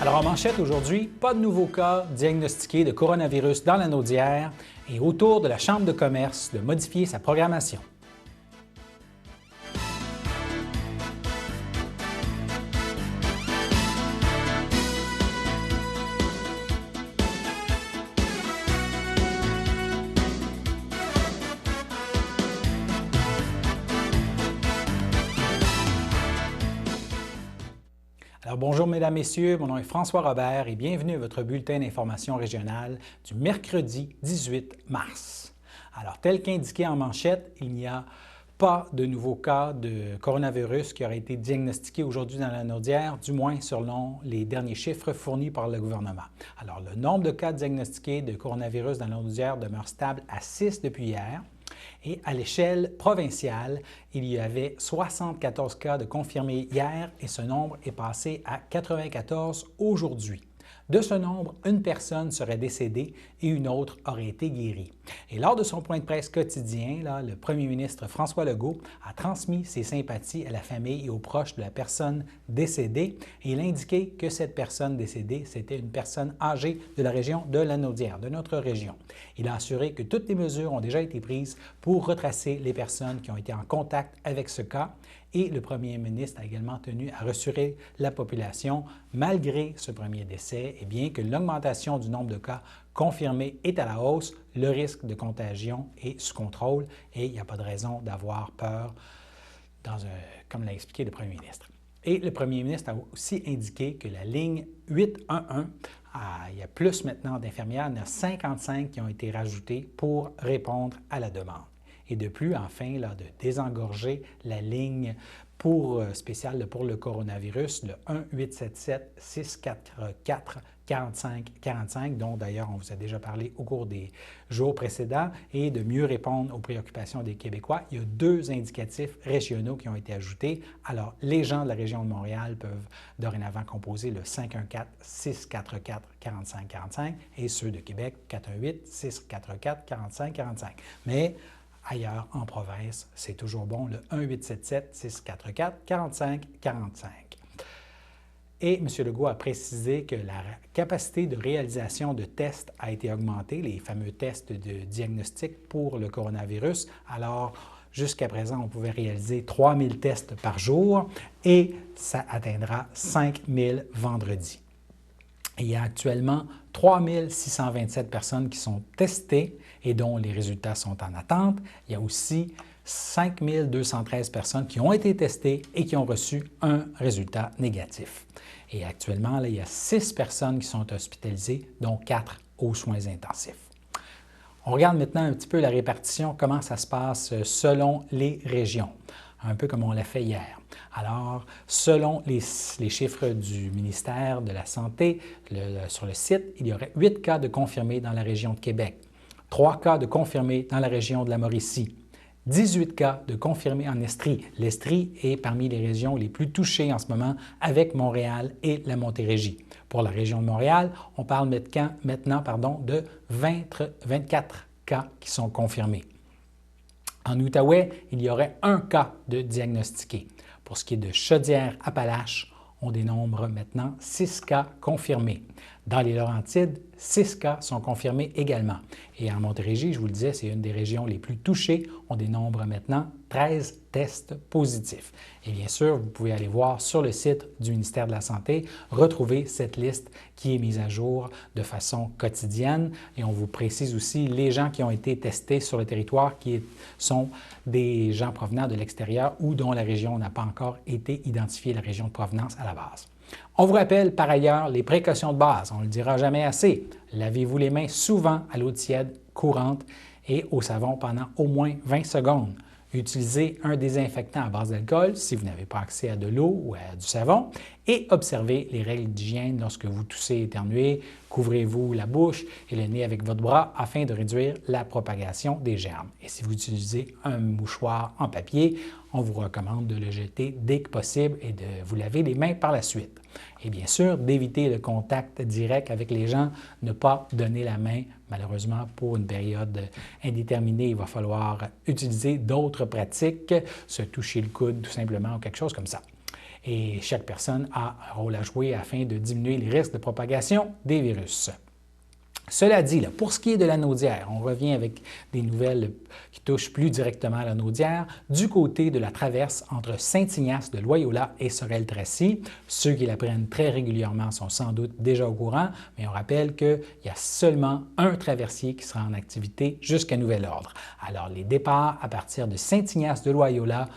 Alors en manchette aujourd'hui, pas de nouveaux cas diagnostiqués de coronavirus dans la Naudière et autour de la Chambre de commerce de modifier sa programmation. Alors bonjour mesdames, messieurs, mon nom est François Robert et bienvenue à votre bulletin d'information régionale du mercredi 18 mars. Alors tel qu'indiqué en manchette, il n'y a pas de nouveaux cas de coronavirus qui auraient été diagnostiqués aujourd'hui dans la Naudière, du moins selon les derniers chiffres fournis par le gouvernement. Alors le nombre de cas diagnostiqués de coronavirus dans la Naudière demeure stable à 6 depuis hier. Et à l'échelle provinciale, il y avait 74 cas de confirmés hier et ce nombre est passé à 94 aujourd'hui. De ce nombre, une personne serait décédée et une autre aurait été guérie. Et lors de son point de presse quotidien, le premier ministre François Legault a transmis ses sympathies à la famille et aux proches de la personne décédée et il a indiqué que cette personne décédée, c'était une personne âgée de la région de la Naudière, de notre région. Il a assuré que toutes les mesures ont déjà été prises pour retracer les personnes qui ont été en contact avec ce cas et le premier ministre a également tenu à rassurer la population, malgré ce premier décès, et bien que l'augmentation du nombre de cas confirmés est à la hausse, le risque de contagion est sous contrôle et il n'y a pas de raison d'avoir peur, comme l'a expliqué le premier ministre. Et le premier ministre a aussi indiqué que la ligne 811, il y a plus maintenant d'infirmières, il y en a 55 qui ont été rajoutées pour répondre à la demande. Et de plus, enfin, de désengorger la ligne spéciale pour le coronavirus, le 1-877-644-4545, dont d'ailleurs on vous a déjà parlé au cours des jours précédents, et de mieux répondre aux préoccupations des Québécois. Il y a 2 indicatifs régionaux qui ont été ajoutés. Alors, les gens de la région de Montréal peuvent dorénavant composer le 514-644-4545 et ceux de Québec, 418-644-4545. Mais ailleurs, en province, c'est toujours bon, le 1-877-644-4545. Et M. Legault a précisé que la capacité de réalisation de tests a été augmentée, les fameux tests de diagnostic pour le coronavirus. Alors, jusqu'à présent, on pouvait réaliser 3 000 tests par jour et ça atteindra 5 000 vendredi. Il y a actuellement 3 627 personnes qui sont testées et dont les résultats sont en attente. Il y a aussi 5 213 personnes qui ont été testées et qui ont reçu un résultat négatif. Et actuellement, il y a 6 personnes qui sont hospitalisées, dont 4 aux soins intensifs. On regarde maintenant un petit peu la répartition, comment ça se passe selon les régions, un peu comme on l'a fait hier. Alors, selon les chiffres du ministère de la Santé, sur le site, il y aurait 8 cas de confirmés dans la région de Québec, 3 cas de confirmés dans la région de la Mauricie, 18 cas de confirmés en Estrie. L'Estrie est parmi les régions les plus touchées en ce moment avec Montréal et la Montérégie. Pour la région de Montréal, on parle maintenant de 24 cas qui sont confirmés. En Outaouais, il y aurait 1 cas de diagnostiqué. Pour ce qui est de Chaudière-Appalaches, on dénombre maintenant 6 cas confirmés. Dans les Laurentides, 6 cas sont confirmés également. Et en Montérégie, je vous le disais, c'est une des régions les plus touchées. On dénombre maintenant 13 tests positifs. Et bien sûr, vous pouvez aller voir sur le site du ministère de la Santé, retrouver cette liste qui est mise à jour de façon quotidienne. Et on vous précise aussi les gens qui ont été testés sur le territoire qui sont des gens provenant de l'extérieur ou dont la région n'a pas encore été identifiée, la région de provenance à la base. On vous rappelle par ailleurs les précautions de base, on ne le dira jamais assez. Lavez-vous les mains souvent à l'eau tiède courante et au savon pendant au moins 20 secondes. Utilisez un désinfectant à base d'alcool si vous n'avez pas accès à de l'eau ou à du savon et observez les règles d'hygiène lorsque vous toussez et éternuez. Couvrez-vous la bouche et le nez avec votre bras afin de réduire la propagation des germes. Et si vous utilisez un mouchoir en papier, on vous recommande de le jeter dès que possible et de vous laver les mains par la suite. Et bien sûr, d'éviter le contact direct avec les gens, ne pas donner la main. Malheureusement, pour une période indéterminée, il va falloir utiliser d'autres pratiques, se toucher le coude tout simplement ou quelque chose comme ça. et chaque personne a un rôle à jouer afin de diminuer les risques de propagation des virus. Cela dit, là, pour ce qui est de la Naudière, on revient avec des nouvelles qui touchent plus directement à la Naudière, du côté de la traverse entre Saint-Ignace de Loyola et Sorel-Tracy. Ceux qui la prennent très régulièrement sont sans doute déjà au courant, mais on rappelle qu'il y a seulement un traversier qui sera en activité jusqu'à nouvel ordre. Alors, les départs à partir de Saint-Ignace de Loyola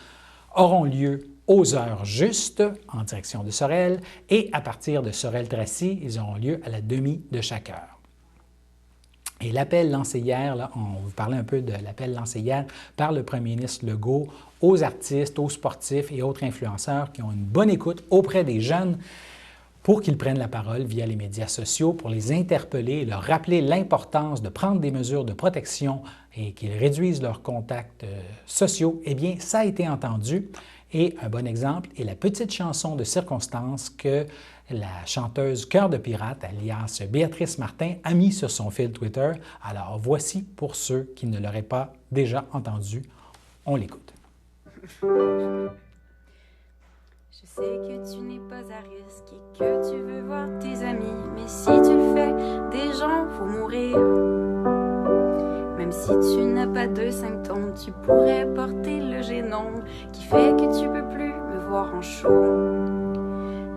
auront lieu aux heures justes en direction de Sorel et à partir de Sorel-Tracy, ils auront lieu à la demi de chaque heure. Et l'appel lancé hier, là, on vous parlait un peu de l'appel lancé hier par le premier ministre Legault aux artistes, aux sportifs et autres influenceurs qui ont une bonne écoute auprès des jeunes pour qu'ils prennent la parole via les médias sociaux, pour les interpeller et leur rappeler l'importance de prendre des mesures de protection et qu'ils réduisent leurs contacts sociaux. Eh bien, ça a été entendu. Et un bon exemple est la petite chanson de circonstance que la chanteuse Cœur de Pirate, alias Béatrice Martin, a mis sur son fil Twitter. Alors voici pour ceux qui ne l'auraient pas déjà entendu. On l'écoute. Je sais que tu n'es pas à risque et que tu veux voir tes amis, mais si tu le fais, des gens vont mourir. Même si tu n'as pas de symptômes, tu pourrais porter le génome qui fait que tu peux plus me voir en show.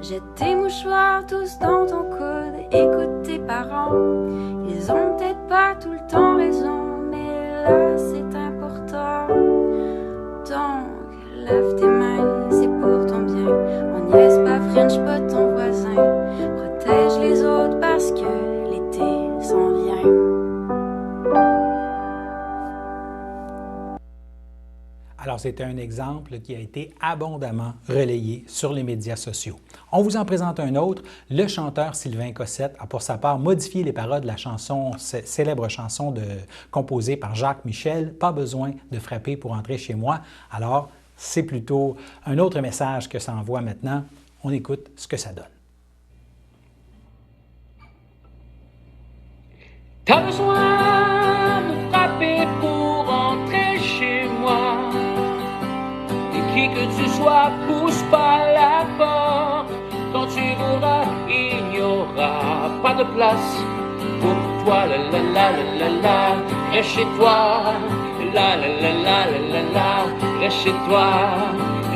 Jette tes mouchoirs tous dans ton coude, écoute tes parents. Ils ont peut-être pas tout le temps raison, mais là c'est important. Donc lave tes mains, c'est pour ton bien. On niaise pas, French pas ton voisin. Protège les autres parce que l'été s'en vient. Alors, c'était un exemple qui a été abondamment relayé sur les médias sociaux. On vous en présente un autre. Le chanteur Sylvain Cossette a pour sa part modifié les paroles de la chanson, célèbre chanson composée par Jacques Michel, « Pas besoin de frapper pour entrer chez moi ». Alors, c'est plutôt un autre message que ça envoie maintenant. On écoute ce que ça donne. T'as besoin de frapper pour entrer chez moi. Qui que tu sois, pousse pas la porte. Quand tu voudras, il n'y aura pas de place pour toi. La la la la la la, reste chez toi. La la la la la la la, reste chez toi.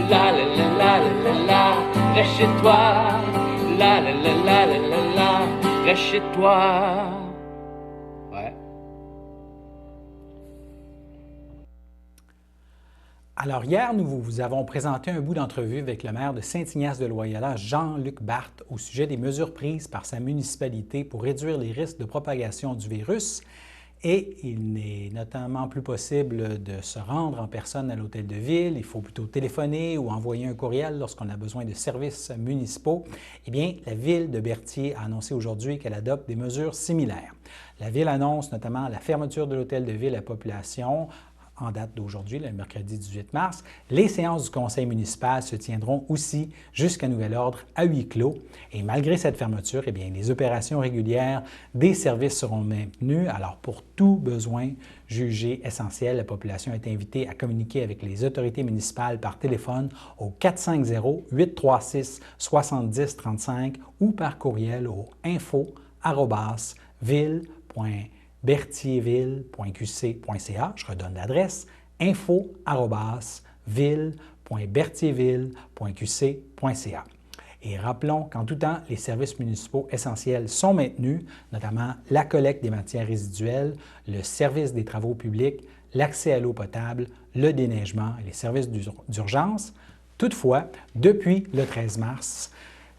La la la la la la la, reste chez toi. La la la la la la la, reste chez toi. Alors, hier, nous vous avons présenté un bout d'entrevue avec le maire de Saint-Ignace-de-Loyola, Jean-Luc Barthe, au sujet des mesures prises par sa municipalité pour réduire les risques de propagation du virus. Et il n'est notamment plus possible de se rendre en personne à l'hôtel de ville. Il faut plutôt téléphoner ou envoyer un courriel lorsqu'on a besoin de services municipaux. Eh bien, la ville de Berthier a annoncé aujourd'hui qu'elle adopte des mesures similaires. La ville annonce notamment la fermeture de l'hôtel de ville à la population en date d'aujourd'hui, le mercredi 18 mars. Les séances du conseil municipal se tiendront aussi jusqu'à nouvel ordre à huis clos. Et malgré cette fermeture, eh bien, les opérations régulières des services seront maintenues. Alors, pour tout besoin jugé essentiel, la population est invitée à communiquer avec les autorités municipales par téléphone au 450-836-7035 ou par courriel au info@ville.berthierville.qc.ca. Je redonne l'adresse info@ville.berthierville.qc.ca. Et rappelons qu'en tout temps, les services municipaux essentiels sont maintenus, notamment la collecte des matières résiduelles, le service des travaux publics, l'accès à l'eau potable, le déneigement et les services d'urgence. Toutefois, depuis le 13 mars,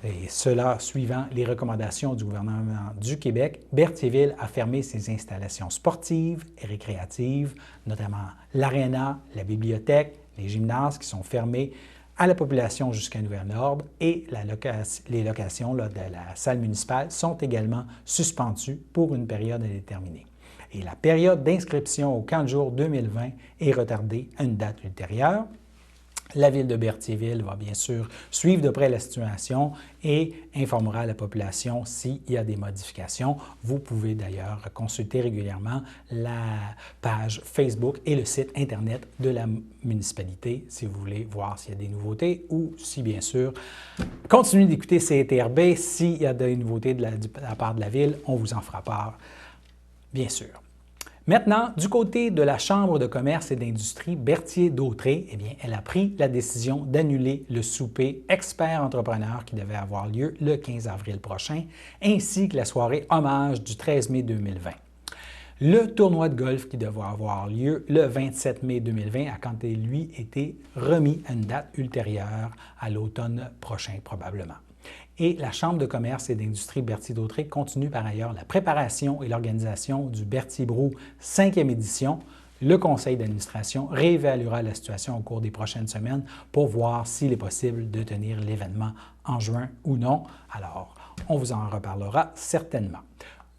et cela suivant les recommandations du gouvernement du Québec, Berthierville a fermé ses installations sportives et récréatives, notamment l'aréna, la bibliothèque, les gymnases qui sont fermés à la population jusqu'à nouvel ordre et les locations de la salle municipale sont également suspendues pour une période indéterminée. Et la période d'inscription au camp de jour 2020 est retardée à une date ultérieure. La Ville de Berthierville va bien sûr suivre de près la situation et informera la population s'il y a des modifications. Vous pouvez d'ailleurs consulter régulièrement la page Facebook et le site Internet de la municipalité si vous voulez voir s'il y a des nouveautés ou si, bien sûr, continuez d'écouter CTRB. S'il y a des nouveautés de la part de la Ville, on vous en fera part, bien sûr. Maintenant, du côté de la Chambre de commerce et d'industrie Berthier-Dautré, eh bien, elle a pris la décision d'annuler le souper expert-entrepreneur qui devait avoir lieu le 15 avril prochain, ainsi que la soirée hommage du 13 mai 2020. Le tournoi de golf qui devait avoir lieu le 27 mai 2020 a quant à lui été remis à une date ultérieure à l'automne prochain probablement. Et la Chambre de commerce et d'industrie Berthier-Dautré continue par ailleurs la préparation et l'organisation du Berthier-Brou 5e édition. Le conseil d'administration réévaluera la situation au cours des prochaines semaines pour voir s'il est possible de tenir l'événement en juin ou non. Alors, on vous en reparlera certainement.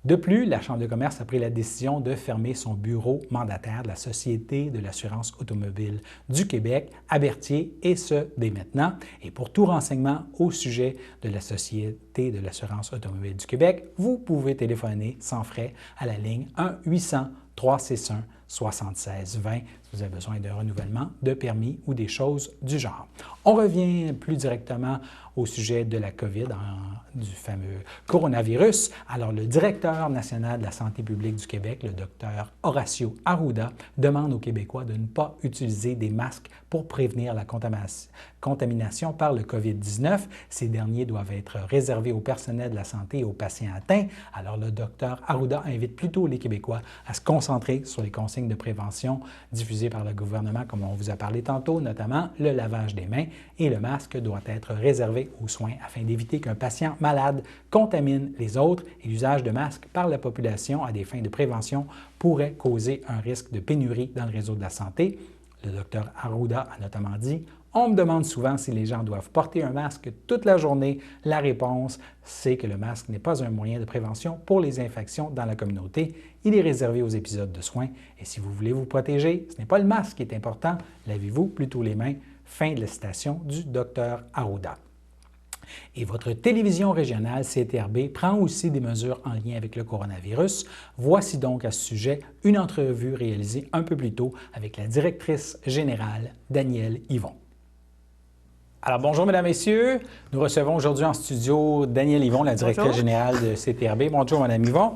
De plus, la Chambre de commerce a pris la décision de fermer son bureau mandataire de la Société de l'assurance automobile du Québec à Berthier, et ce, dès maintenant. Et pour tout renseignement au sujet de la Société de l'assurance automobile du Québec, vous pouvez téléphoner sans frais à la ligne 1-800-361-7620 si vous avez besoin d'un renouvellement de permis ou des choses du genre. On revient plus directement au sujet de la COVID, du fameux coronavirus. Alors, le directeur national de la santé publique du Québec, le Dr Horacio Arruda, demande aux Québécois de ne pas utiliser des masques pour prévenir la contamination par le COVID-19. Ces derniers doivent être réservés au personnel de la santé et aux patients atteints. Alors, le Dr Arruda invite plutôt les Québécois à se concentrer sur les consignes de prévention diffusées par le gouvernement, comme on vous a parlé tantôt, notamment le lavage des mains, et le masque doit être réservé aux soins afin d'éviter qu'un patient malade contamine les autres, et l'usage de masques par la population à des fins de prévention pourrait causer un risque de pénurie dans le réseau de la santé. Le Dr Arruda a notamment dit « On me demande souvent si les gens doivent porter un masque toute la journée. La réponse, c'est que le masque n'est pas un moyen de prévention pour les infections dans la communauté. Il est réservé aux épisodes de soins. Et si vous voulez vous protéger, ce n'est pas le masque qui est important. Lavez-vous plutôt les mains. » Fin de la citation du Dr Arruda. Et votre télévision régionale CTRB prend aussi des mesures en lien avec le coronavirus. Voici donc à ce sujet une entrevue réalisée un peu plus tôt avec la directrice générale Danielle Yvon. Alors bonjour mesdames, messieurs. Nous recevons aujourd'hui en studio Danielle Yvon, la directrice générale de CTRB. Bonjour madame Yvon.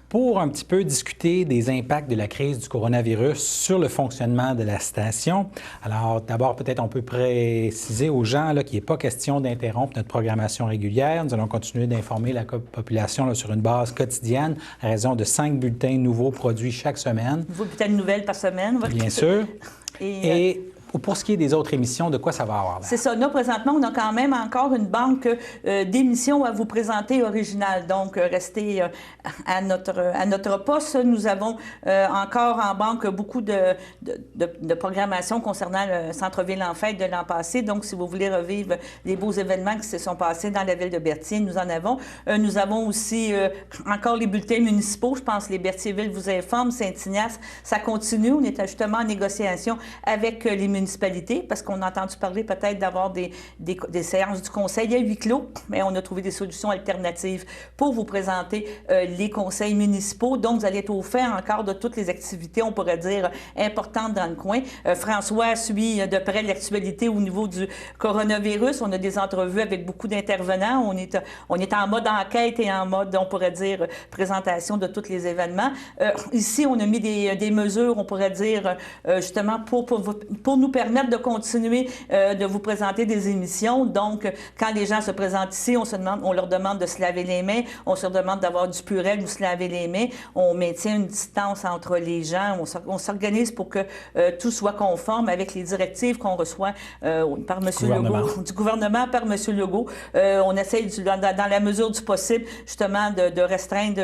Pour un petit peu discuter des impacts de la crise du coronavirus sur le fonctionnement de la station. Alors, d'abord, peut-être on peut préciser aux gens qu'il n'est pas question d'interrompre notre programmation régulière. Nous allons continuer d'informer la population là, sur une base quotidienne à raison de 5 bulletins nouveaux produits chaque semaine. Nouveaux bulletins de nouvelles par semaine. Bien sûr. Et pour ce qui est des autres émissions, de quoi ça va avoir l'air? C'est ça. Là, présentement, on a quand même encore une banque d'émissions à vous présenter originales. Donc, restez à notre poste. Nous avons encore en banque beaucoup de programmation concernant le Centre-Ville en fête de l'an passé. Donc, si vous voulez revivre les beaux événements qui se sont passés dans la ville de Berthier, nous en avons. Nous avons aussi encore les bulletins municipaux. Je pense que les Berthierville vous informent, Saint-Ignace, ça continue. On est justement en négociation avec les municipalités parce qu'on a entendu parler peut-être d'avoir des séances du conseil à huis clos, mais on a trouvé des solutions alternatives pour vous présenter les conseils municipaux. Donc, vous allez être au fait encore de toutes les activités, on pourrait dire, importantes dans le coin. François suit de près l'actualité au niveau du coronavirus. On a des entrevues avec beaucoup d'intervenants. On est en mode enquête et en mode, on pourrait dire, présentation de tous les événements. Ici, on a mis des mesures, on pourrait dire, justement, pour nous permettre de continuer de vous présenter des émissions. Donc, quand les gens se présentent ici, on leur demande de se laver les mains, on se demande d'avoir du Purell ou se laver les mains, on maintient une distance entre les gens, on s'organise pour que tout soit conforme avec les directives qu'on reçoit par M. Legault, du gouvernement par M. Legault. On essaye, dans la mesure du possible, justement, de restreindre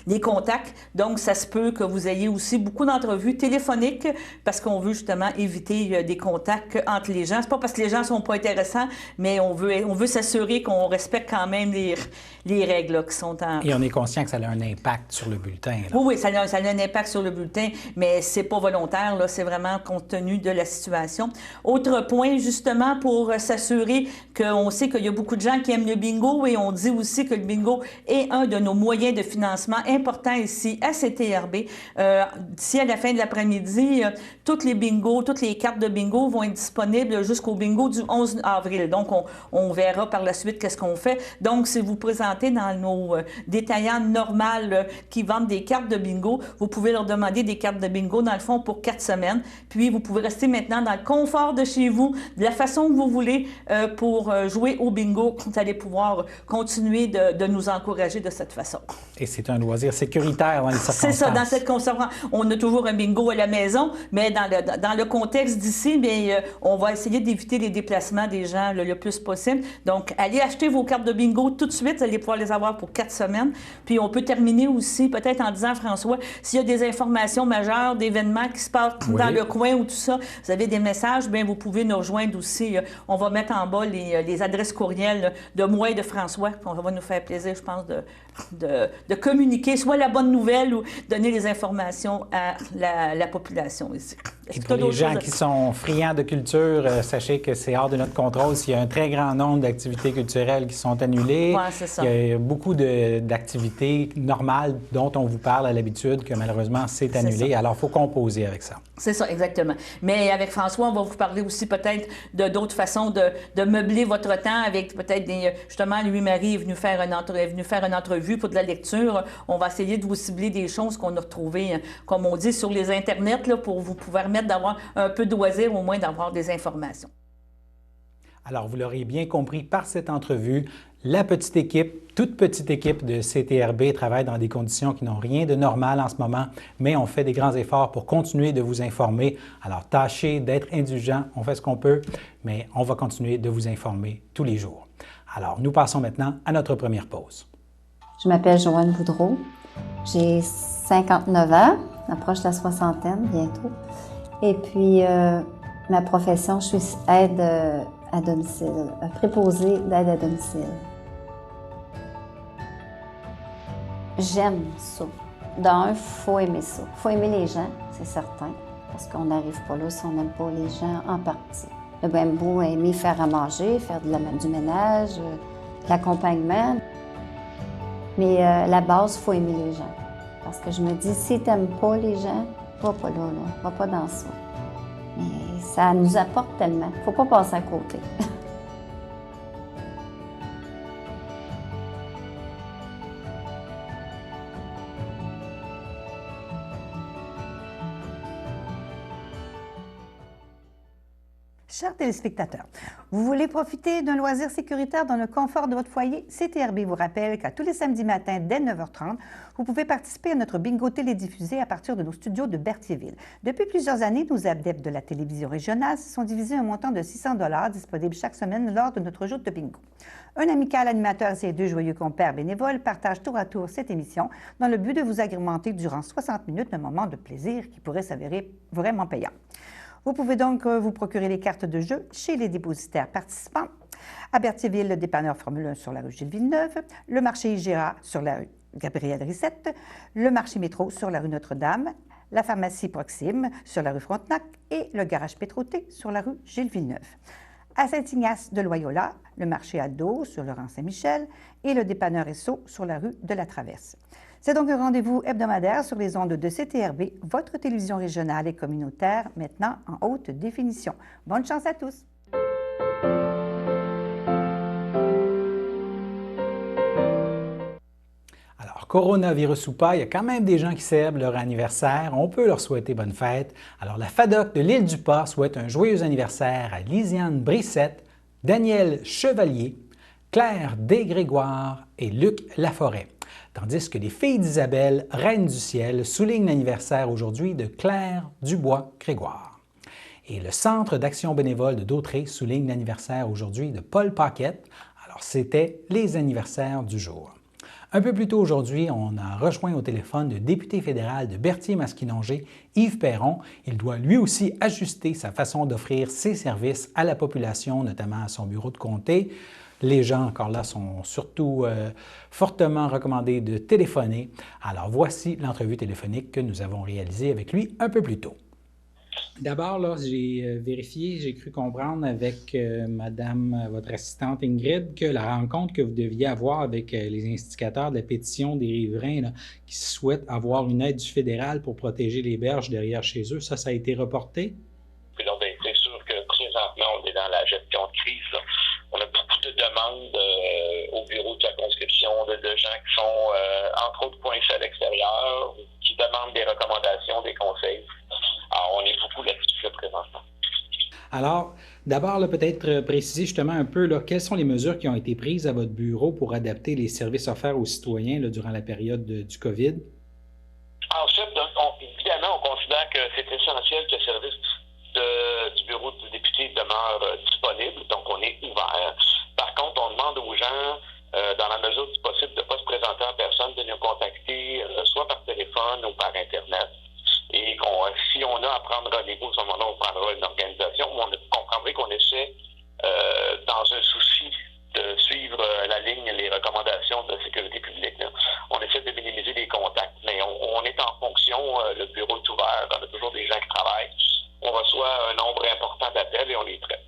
les contacts. Donc, ça se peut que vous ayez aussi beaucoup d'entrevues téléphoniques parce qu'on veut justement éviter des contacts entre les gens. C'est pas parce que les gens sont pas intéressants, mais on veut s'assurer qu'on respecte quand même les règles là, qui sont en... Et on est conscient que ça a un impact sur le bulletin. Là. Oui, ça a un impact sur le bulletin, mais c'est pas volontaire, là, c'est vraiment compte tenu de la situation. Autre point, justement, pour s'assurer qu'on sait qu'il y a beaucoup de gens qui aiment le bingo et on dit aussi que le bingo est un de nos moyens de financement importants ici à CTRB. D'ici à la fin de l'après-midi, toutes les bingos, toutes les cartes de bingo vont être disponibles jusqu'au bingo du 11 avril. Donc, on verra par la suite qu'est-ce qu'on fait. Donc, si vous présentez dans nos détaillants normales qui vendent des cartes de bingo, vous pouvez leur demander des cartes de bingo, dans le fond, pour 4 semaines. Puis, vous pouvez rester maintenant dans le confort de chez vous, de la façon que vous voulez pour jouer au bingo. Vous allez pouvoir continuer de nous encourager de cette façon. Et c'est un loisir sécuritaire dans les circonstances. C'est ça, dans cette conservation. On a toujours un bingo à la maison, mais dans le contexte d'ici, bien, on va essayer d'éviter les déplacements des gens le plus possible. Donc, allez acheter vos cartes de bingo tout de suite. Vous allez pouvoir les avoir pour 4 semaines. Puis, on peut terminer aussi, peut-être en disant, François, s'il y a des informations majeures, d'événements qui se passent dans le coin ou tout ça, vous avez des messages, bien, vous pouvez nous rejoindre aussi. On va mettre en bas les adresses courriels de moi et de François. On va nous faire plaisir, je pense, de communiquer soit la bonne nouvelle ou donner les informations à la population ici. Et pour les gens qui sont friands de culture, sachez que c'est hors de notre contrôle. S'il y a un très grand nombre d'activités culturelles qui sont annulées, c'est ça. Il y a beaucoup d'activités normales dont on vous parle à l'habitude que malheureusement c'est annulé. Alors, il faut composer avec ça. C'est ça, exactement. Mais avec François, on va vous parler aussi peut-être d'autres façons de meubler votre temps avec peut-être justement, Louis-Marie est venu faire une entrevue pour de la lecture. On va essayer de vous cibler des choses qu'on a retrouvées, comme on dit, sur les internets, là, pour vous pouvoir permettre d'avoir un peu de loisir, au moins d'avoir des informations. Alors, vous l'aurez bien compris par cette entrevue, la petite équipe, toute petite équipe de CTRB travaille dans des conditions qui n'ont rien de normal en ce moment, mais on fait des grands efforts pour continuer de vous informer. Alors, tâchez d'être indulgents, on fait ce qu'on peut, mais on va continuer de vous informer tous les jours. Alors, nous passons maintenant à notre première pause. Je m'appelle Joanne Boudreau, j'ai 59 ans, approche de la soixantaine bientôt. Et puis, ma profession, je suis aide à domicile, préposée d'aide à domicile. J'aime ça. D'un, il faut aimer ça. Il faut aimer les gens, c'est certain, parce qu'on n'arrive pas là si on n'aime pas les gens en partie. Le bien beau aimer faire à manger, faire du ménage, de l'accompagnement. Mais la base, il faut aimer les gens. Parce que je me dis, si tu n'aimes pas les gens, va pas là, va pas dans ça. Mais ça nous apporte tellement. Il ne faut pas passer à côté. Chers téléspectateurs, vous voulez profiter d'un loisir sécuritaire dans le confort de votre foyer? CTRB vous rappelle qu'à tous les samedis matins dès 9h30, vous pouvez participer à notre bingo télédiffusé à partir de nos studios de Berthierville. Depuis plusieurs années, nos adeptes de la télévision régionale se sont divisés un montant de 600 $ disponible chaque semaine lors de notre joute de bingo. Un amical animateur et ses 2 joyeux compères bénévoles partagent tour à tour cette émission dans le but de vous agrémenter durant 60 minutes d'un moment de plaisir qui pourrait s'avérer vraiment payant. Vous pouvez donc vous procurer les cartes de jeu chez les dépositaires participants. À Berthierville, le dépanneur Formule 1 sur la rue Gilles Villeneuve, le marché IGA sur la rue Gabriel Rissette, le marché Métro sur la rue Notre-Dame, la pharmacie Proxime sur la rue Frontenac et le garage Pétroté sur la rue Gilles Villeneuve. À Saint-Ignace de Loyola, le marché Aldo sur le rang Saint-Michel et le dépanneur Esso sur la rue de la Traverse. C'est donc un rendez-vous hebdomadaire sur les ondes de CTRB, votre télévision régionale et communautaire, maintenant en haute définition. Bonne chance à tous! Alors, coronavirus ou pas, il y a quand même des gens qui célèbrent leur anniversaire. On peut leur souhaiter bonne fête. Alors, la FADOC de l'Île-du-Pas souhaite un joyeux anniversaire à Lisiane Brissette, Daniel Chevalier, Claire Desgrégoire et Luc Laforêt. Tandis que les filles d'Isabelle, Reine du Ciel, soulignent l'anniversaire aujourd'hui de Claire Dubois-Grégoire. Et le Centre d'action bénévole de Dautré souligne l'anniversaire aujourd'hui de Paul Paquette. Alors, c'était les anniversaires du jour. Un peu plus tôt aujourd'hui, on a rejoint au téléphone le député fédéral de Berthier-Masquinongé, Yves Perron. Il doit lui aussi ajuster sa façon d'offrir ses services à la population, notamment à son bureau de comté. Les gens, encore là, sont surtout fortement recommandés de téléphoner. Alors, voici l'entrevue téléphonique que nous avons réalisée avec lui un peu plus tôt. D'abord, là, j'ai vérifié, j'ai cru comprendre avec Madame, votre assistante Ingrid, que la rencontre que vous deviez avoir avec les instigateurs de la pétition des riverains là, qui souhaitent avoir une aide du fédéral pour protéger les berges derrière chez eux, ça a été reporté? Puis donc, c'est sûr que présentement, on est dans la gestion de crise. Là. On a beaucoup de demandes au bureau de la conscription de gens qui sont, entre autres, coincés à l'extérieur, qui demandent des recommandations, des conseils. Alors, on est beaucoup là-dessus présentement. Alors, d'abord, peut-être préciser justement un peu là, quelles sont les mesures qui ont été prises à votre bureau pour adapter les services offerts aux citoyens là, durant la période du COVID? En fait, évidemment, on considère que c'est essentiel que le service du bureau du député demeure disponible, donc on est ouvert. Par contre, on demande aux gens, dans la mesure du possible, de ne pas se présenter en personne, de nous contacter soit par téléphone ou par Internet. Et si on a à prendre rendez-vous, à ce moment-là, on prendra une organisation. On comprendrait qu'on essaie, dans un souci de suivre la ligne, les recommandations de la sécurité publique, là. On essaie de minimiser les contacts. Mais on est en fonction, le bureau est ouvert, on a toujours des gens qui travaillent. On reçoit un nombre important d'appels et on les traite.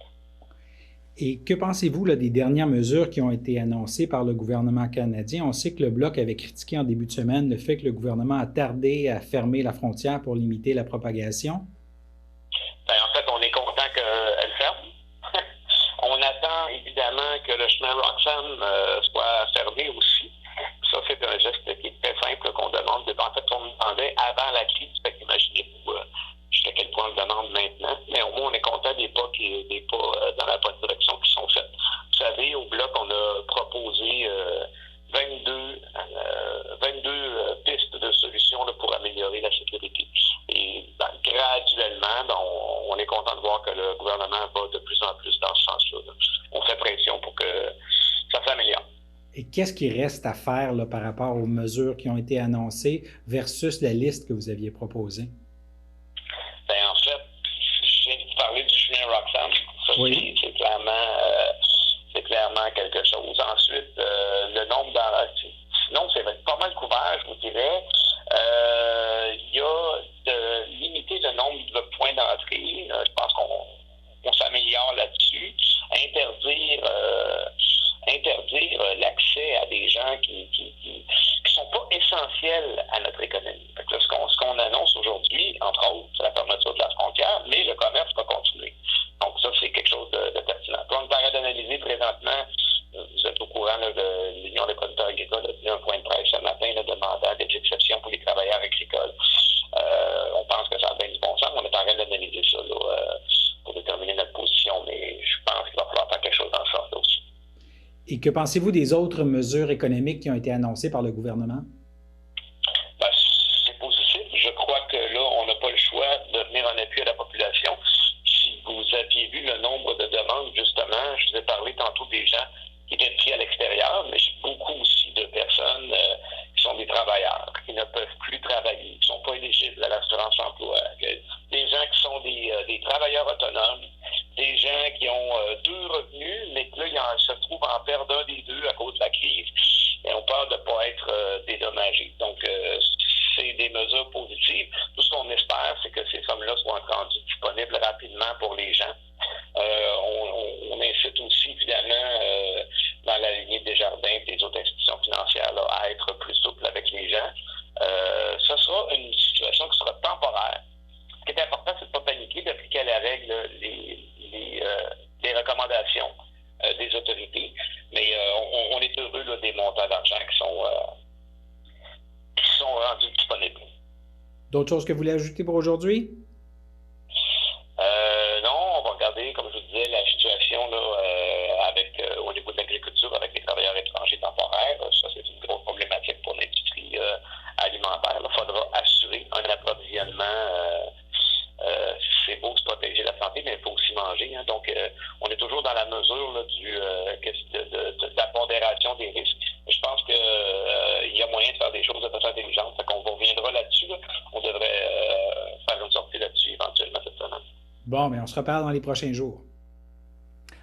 Et que pensez-vous là, des dernières mesures qui ont été annoncées par le gouvernement canadien? On sait que le Bloc avait critiqué en début de semaine le fait que le gouvernement a tardé à fermer la frontière pour limiter la propagation. Bien, en fait, on est content qu'elle ferme. On attend évidemment que le chemin Roxham soit fermé aussi. Ça, c'est un geste qui est très simple qu'on demande. En fait, on demandait avant la crise. Fait qu'imaginez-vous jusqu'à quel point on le demande maintenant. Mais au moins, on est content des pas dans la bonne direction qui sont faits. Vous savez, au Bloc, on a proposé 22 pistes de solutions là, pour améliorer la sécurité. Et graduellement, on est content de voir que le gouvernement va de plus en plus dans ce sens-là. On fait pression pour que ça s'améliore. Et qu'est-ce qui reste à faire là, par rapport aux mesures qui ont été annoncées versus la liste que vous aviez proposée? Bien, en fait, je viens de vous parler du chemin Roxham. Ça, oui. C'est clairement quelque chose. Ensuite, le nombre sinon, c'est pas mal couvert, je vous dirais. Il y a de limiter le nombre de points d'entrée. Je pense qu'on s'améliore là-dessus. Interdire l'accès à des gens qui sont pas essentiels à notre économie. Fait que là, ce qu'on annonce aujourd'hui, entre autres, c'est la fermeture de la frontière, mais le commerce va continuer. Donc ça, c'est quelque chose de pertinent. Puis on est en train d'analyser présentement, vous êtes au courant là, de l'Union des producteurs agricoles a tenu un point de presse ce matin là, demandant des exceptions pour les travailleurs agricoles. On pense que ça a bien du bon sens. On est en train d'analyser ça là, pour déterminer notre position, mais je pense qu'il va falloir faire quelque chose dans ce sens-là aussi. Et que pensez-vous des autres mesures économiques qui ont été annoncées par le gouvernement? Ben, c'est positif. Je crois que là, on n'a pas le choix de venir en appui à la population. Si vous aviez vu le nombre de demandes, justement, je vous ai parlé tantôt des gens qui étaient pris à l'extérieur, mais j'ai beaucoup aussi de personnes qui sont des travailleurs, qui ne peuvent plus travailler, qui ne sont pas éligibles à l'assurance emploi, des gens qui sont des travailleurs autonomes, des gens qui ont deux revenus, mais que là, ils se trouvent en perdre un des deux à cause de la crise et ont peur de ne pas être dédommagés. Donc, c'est des mesures positives. Tout ce qu'on espère, c'est que ces sommes-là soient rendues disponibles rapidement pour les gens. On incite aussi, évidemment, dans la lignée des jardins et des autres institutions financières, là, à être plus souple avec les gens. Ce sera une situation qui sera temporaire. Ce qui est important, c'est de ne pas paniquer, d'appliquer à la règle les recommandations des autorités. Mais on est heureux là, des montants d'argent qui sont rendus disponibles. D'autres choses que vous voulez ajouter pour aujourd'hui? Non, on va regarder, comme je vous disais, la situation là, au niveau de l'agriculture avec les travailleurs étrangers temporaires. Ça, c'est une grosse problématique pour l'industrie alimentaire. Il faudra assurer un approvisionnement. C'est beau se protéger la santé, mais il faut aussi manger. Hein. Donc, on est toujours dans la mesure là, de la pondération des risques. Je pense que Bon, mais on se reparle dans les prochains jours.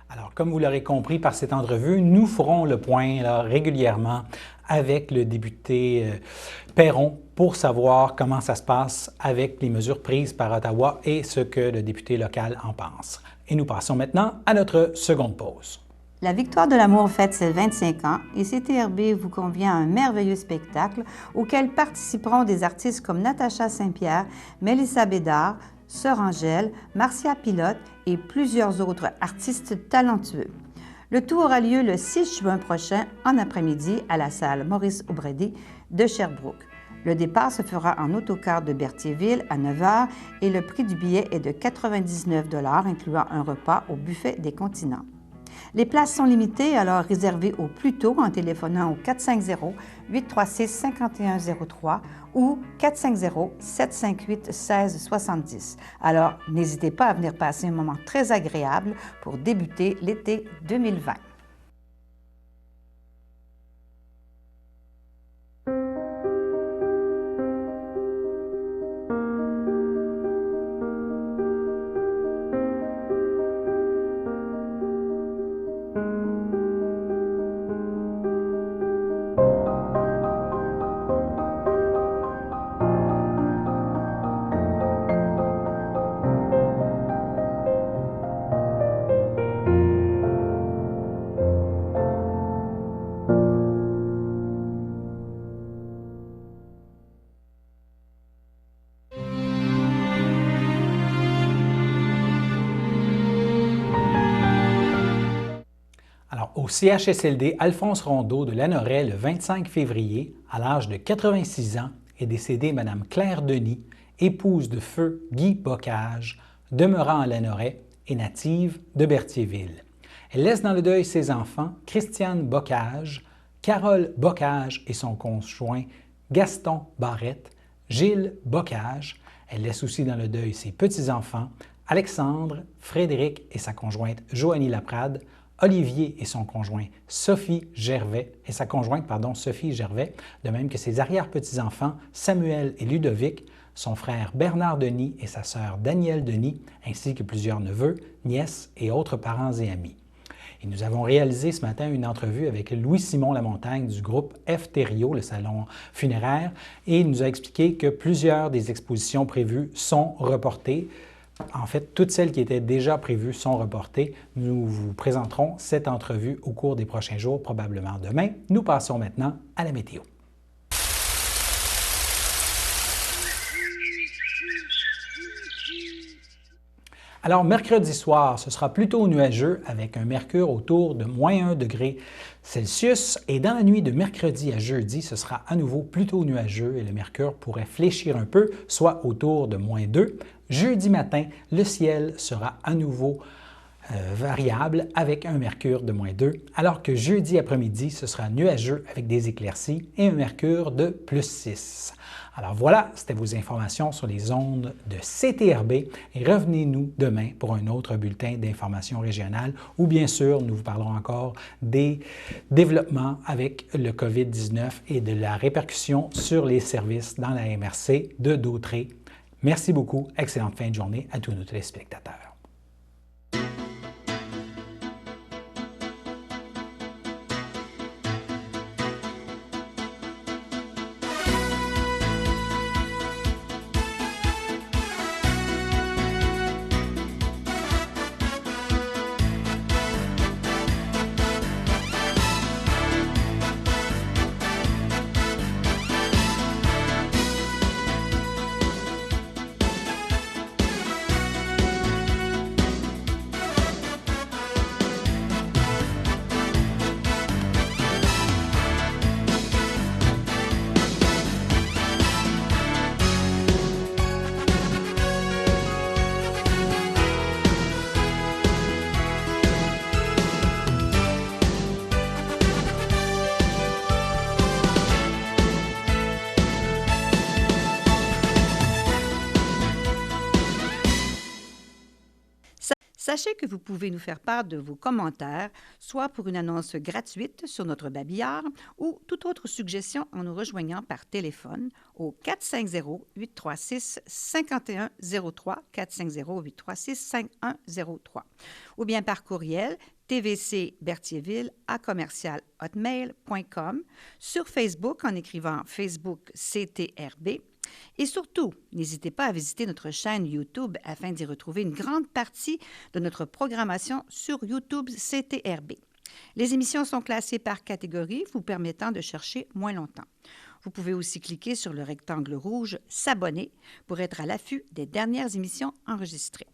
Alors, comme vous l'aurez compris par cette entrevue, nous ferons le point là, régulièrement avec le député Perron pour savoir comment ça se passe avec les mesures prises par Ottawa et ce que le député local en pense. Et nous passons maintenant à notre seconde pause. La Victoire de l'amour fête ses 25 ans et CTRB vous convient à un merveilleux spectacle auquel participeront des artistes comme Natacha Saint-Pierre, Mélissa Bédard, Sœur Angèle, Marcia Pilote et plusieurs autres artistes talentueux. Le tout aura lieu le 6 juin prochain en après-midi à la salle Maurice O'Brady de Sherbrooke. Le départ se fera en autocar de Berthierville à 9 h et le prix du billet est de 99 $, incluant un repas au buffet des continents. Les places sont limitées, alors réservez au plus tôt en téléphonant au 450-836-5103 ou 450-758-1670. Alors, n'hésitez pas à venir passer un moment très agréable pour débuter l'été 2020. Au CHSLD Alphonse Rondeau de Lanoraie, le 25 février, à l'âge de 86 ans, est décédée Mme Claire Denis, épouse de feu Guy Bocage, demeurant à Lanoraie et native de Berthierville. Elle laisse dans le deuil ses enfants Christiane Bocage, Carole Bocage et son conjoint Gaston Barrette, Gilles Bocage. Elle laisse aussi dans le deuil ses petits-enfants Alexandre, Frédéric et sa conjointe Joanie Laprade, Olivier et son conjoint Sophie Gervais, de même que ses arrière-petits-enfants Samuel et Ludovic, son frère Bernard Denis et sa sœur Danielle Denis, ainsi que plusieurs neveux, nièces et autres parents et amis. Et nous avons réalisé ce matin une entrevue avec Louis-Simon Lamontagne du groupe F. Thériault, le salon funéraire, et il nous a expliqué que plusieurs des expositions prévues sont reportées. En fait, toutes celles qui étaient déjà prévues sont reportées. Nous vous présenterons cette entrevue au cours des prochains jours, probablement demain. Nous passons maintenant à la météo. Alors, mercredi soir, ce sera plutôt nuageux avec un mercure autour de -1 degré Celsius. Et dans la nuit de mercredi à jeudi, ce sera à nouveau plutôt nuageux et le mercure pourrait fléchir un peu, soit autour de -2. Jeudi matin, le ciel sera à nouveau variable avec un mercure de -2, alors que jeudi après-midi, ce sera nuageux avec des éclaircies et un mercure de +6. Alors voilà, c'était vos informations sur les ondes de CTRB et revenez-nous demain pour un autre bulletin d'information régionale où bien sûr nous vous parlerons encore des développements avec le COVID-19 et de la répercussion sur les services dans la MRC de Dautré. Merci beaucoup, excellente fin de journée à tous nos téléspectateurs. Sachez que vous pouvez nous faire part de vos commentaires, soit pour une annonce gratuite sur notre babillard ou toute autre suggestion en nous rejoignant par téléphone au 450-836-5103, 450-836-5103, ou bien par courriel tvcberthierville@hotmail.com, sur Facebook en écrivant Facebook CTRB. Et surtout, n'hésitez pas à visiter notre chaîne YouTube afin d'y retrouver une grande partie de notre programmation sur YouTube CTRB. Les émissions sont classées par catégorie, vous permettant de chercher moins longtemps. Vous pouvez aussi cliquer sur le rectangle rouge « S'abonner » pour être à l'affût des dernières émissions enregistrées.